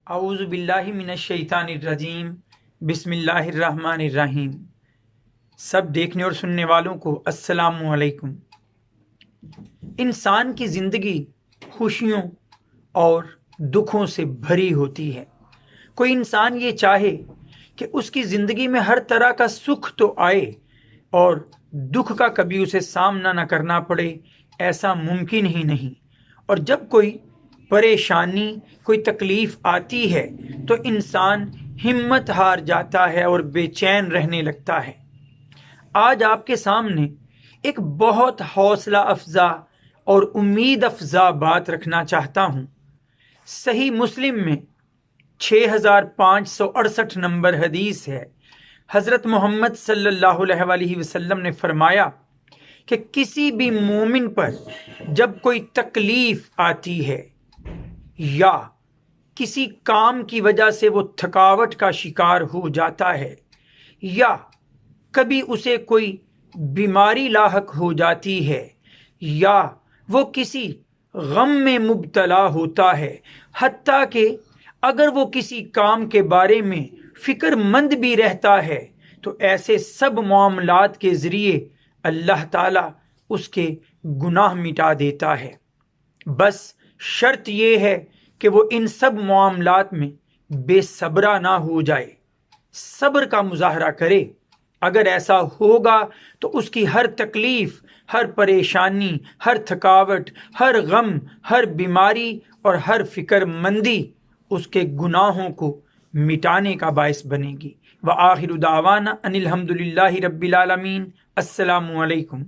اعوذ باللہ من الشیطان الرجیم بسم اللہ الرحمن الرحیم۔ سب دیکھنے اور سننے والوں کو السلام علیکم۔ انسان کی زندگی خوشیوں اور دکھوں سے بھری ہوتی ہے۔ کوئی انسان یہ چاہے کہ اس کی زندگی میں ہر طرح کا سکھ تو آئے اور دکھ کا کبھی اسے سامنا نہ کرنا پڑے، ایسا ممکن ہی نہیں۔ اور جب کوئی پریشانی، کوئی تکلیف آتی ہے تو انسان ہمت ہار جاتا ہے اور بے چین رہنے لگتا ہے۔ آج آپ کے سامنے ایک بہت حوصلہ افزا اور امید افزا بات رکھنا چاہتا ہوں۔ صحیح مسلم میں 6568 نمبر حدیث ہے۔ حضرت محمد صلی اللہ علیہ وآلہ وسلم نے فرمایا کہ کسی بھی مومن پر جب کوئی تکلیف آتی ہے یا کسی کام کی وجہ سے وہ تھکاوٹ کا شکار ہو جاتا ہے یا کبھی اسے کوئی بیماری لاحق ہو جاتی ہے یا وہ کسی غم میں مبتلا ہوتا ہے، حتیٰ کہ اگر وہ کسی کام کے بارے میں فکر مند بھی رہتا ہے تو ایسے سب معاملات کے ذریعے اللہ تعالیٰ اس کے گناہ مٹا دیتا ہے۔ بس شرط یہ ہے کہ وہ ان سب معاملات میں بے صبرا نہ ہو جائے، صبر کا مظاہرہ کرے۔ اگر ایسا ہوگا تو اس کی ہر تکلیف، ہر پریشانی، ہر تھکاوٹ، ہر غم، ہر بیماری اور ہر فکر مندی اس کے گناہوں کو مٹانے کا باعث بنے گی۔ وآخر دعوانا ان الحمد للہ رب العالمین۔ السلام علیکم۔